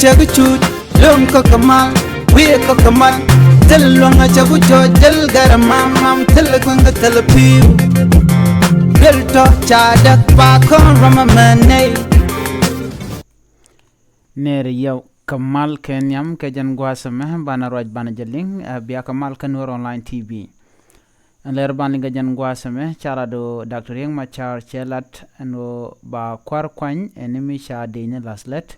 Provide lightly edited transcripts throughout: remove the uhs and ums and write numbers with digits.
chaguchut lum ko kamal we ko kamal tel longa chagucho tel garamam tel gonga tel piu tel to chadak pa kon ramamane nere yow kamal kenyam ke jan gwasame bana roj bana jeling biya kamal kan Nuer online tv Läär ban linga jan gwasame chara do dr riek machaar chelat no ba kwar kwany enemi sha deine laslet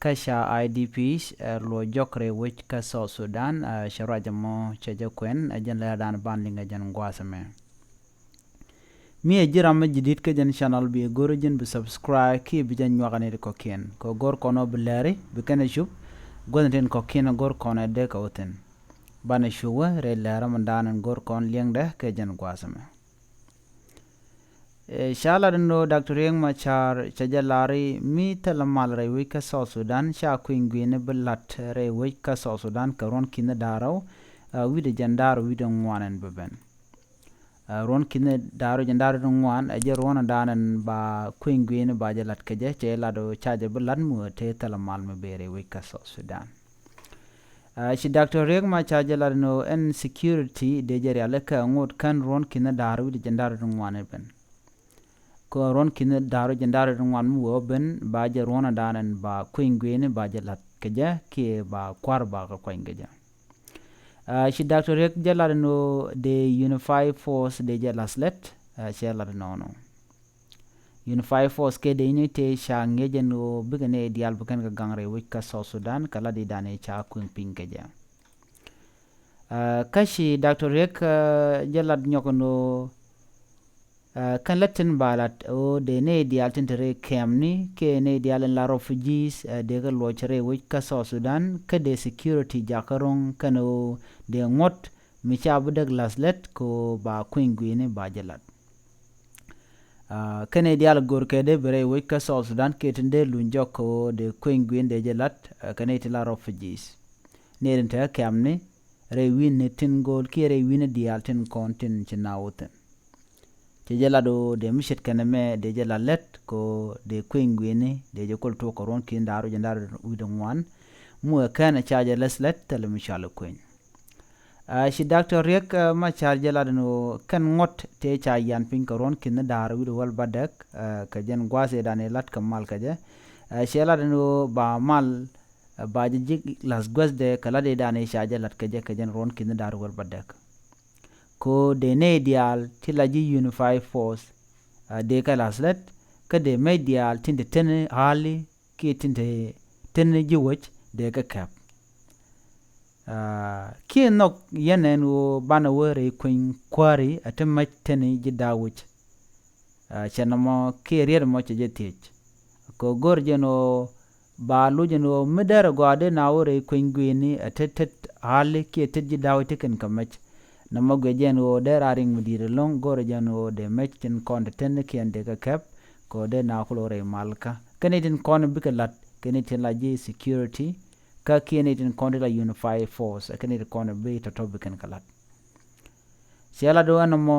kasha idps lo jokre wich ka South Sudan sharajamo cheje kwen jan Läär dan ban linga jan gwasame mi jiram jidit ke jan channel bi goro jen bi subscribe ki bi jan nyogane ko ken ko gor kono bi Läär bi kene shub gonten ko ken gor kono de ka oten bana shuwa re Läär mandan gor kon liengde ke jan gwasame shala no dr riek machaar chajalari mi talamal re wi ka South Sudan sha kwingwene belat re wi ka South Sudan karon kina daraw wi de jandar wi de ngwanen beben ron kine daro jandar ngwan aje rona danan ba kwingwene ba jalat keje chela do chaje belan mu te talamal me bere wi ka South Sudan shi dr riek machaar jalar no en security de jere alaka ngot kan ron kine daro wi de jandar ngwanen ben ko ron kine daro jandar ngwan mu ben ba je rona danan ba kwingwene ba jalat keje ke ba kwar ba ka kwingeja shi dr riek jalar no de unified force de jalaslet shelar no unified force ke de unite sha ngeje no bigane dial bukan ga gangre wi ka South Sudan kala di dane cha kun pinkeja kashi dr riek jalat nyokono kan latin balat o de ne dial tintere kemni ke ne dial la refugees de ga lochere wi ka South Sudan ke de security jakarong kano de ngot mi chabu de glaslet ko ba kwingwine ba jalat kene dial gor ke de bere wi ka South Sudan ke tinde lunjo ko de kwingwine de jalat kene tila refugees ne rente kemni re win tin gol ki re win dial tin kontin chinawoten te jela do de mishet kaname de jela let ko de kwingwini de je kol to koron kin daru jandar wido ngwan mu kana chaje leslet tele mishal kwen shi dr riek machaar jela no kan ngot te cha yan pin koron kin daru wido wal badak ka jen gwase dane lat kamal kaje shela no ba mal ba je las gwasde kala de dane chaje lat kaje ka jen ron kin daru wal badak ko de ne dial tilaji unified force de kalaslet ka de medial tinde tene hali ki tinde tene jiwach de ka kap ki nok yenen wo bana wore kuin kwari atamma tene jidawach chanamo ki rier mo che jetich ko gorjeno ba lujeno medar gode na wore kuin gwini atet hali ki tet jidawach ken kamach nama gwejen wo de raring mudire long gore jano de mechin konde ten kiende ka kep ko de na kulore malka kenedin kon bikalat kenedin laji security ka kenedin konde la unified force kenedin kon be to tobiken kalat sela do anamo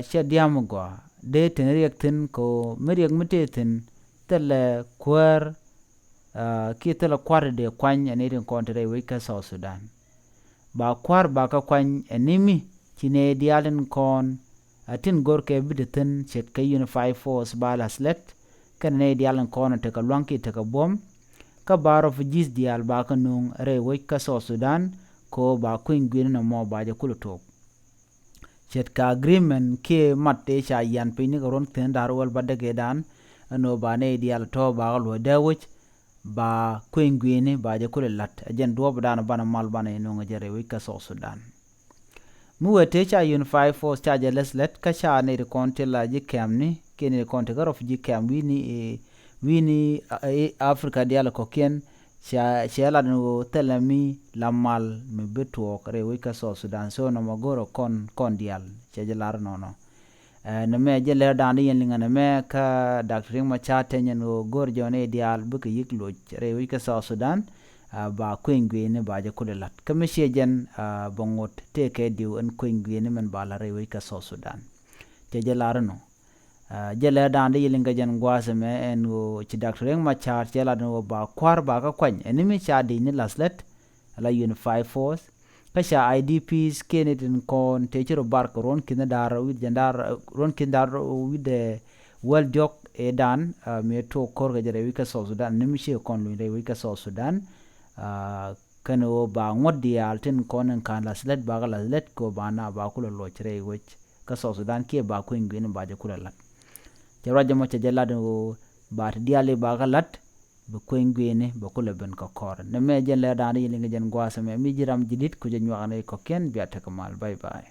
she diamu go de tenriek tin ko meriek muteten tele kwar ki tele kwar de kwany enedin konde re wika South Sudan ba kwar ba ka kwany enimi chine dialen kon atin gorke bideten chet ka unified force ba laslet kan ne dialen kon te ka lwanki te ka bom ka baro fujis dial ba ka nung re wi ka South Sudan ko ba kwingwin na mo ba je kulutop chet ka agreement ke matte cha yan pini ron ten darwal badage dan no ba ne dial to ba lo dawich ba kwingwini ba je kulat ajen do bana bana mal bana no ngere wi ka South Sudan mu wete cha unified force cha leslet ka cha ne konte la ji kemni kene konte garof ji kem wini Africa dial ko ken cha la no telami la mal me beto kare wi ka South Sudan so no magoro kon dial cha jalar no na me je Läär dan yen linga na me ka dr riek machaar tenyen no gorjone dial buke yiklo re wi ka South Sudan ba kwingwene ba je kulat kamishe jen bongot te ke diu en kwingwene men ba la re wi ka South Sudan te jalar no jele dan de yilinga jan gwase me en wo ci doctor machaar jela no ba kwar ba ka kwany enimi cha di ni laslet la unify force kasha idps kenedin kon te ci bark ron kin dar wid jandar ron kin dar wid de wel jok e dan me to kor ga jere wika so sudan nimi ci kon lu re wika so sudan kano ba ngodi altin kon kan laslet ba ga laslet ko bana ba kulo lo cire wich ka so sudan ke ba ko ngin ba je kula lat jara jamo cha jela do ba diale ba ga lat be ko ngene ba kula ben ko kor ne me jen le dan yi nga jen gwasa me mi jiram jidit ko je ñwaane ko ken bi ataka mal bye bye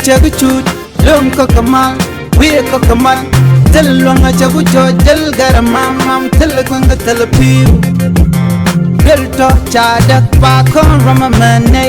chagu chut lum ko kamal we ko kamal tel longa chagu cho jel garamam mam tel ko nga tel piu bel to cha dak pa kon rama mane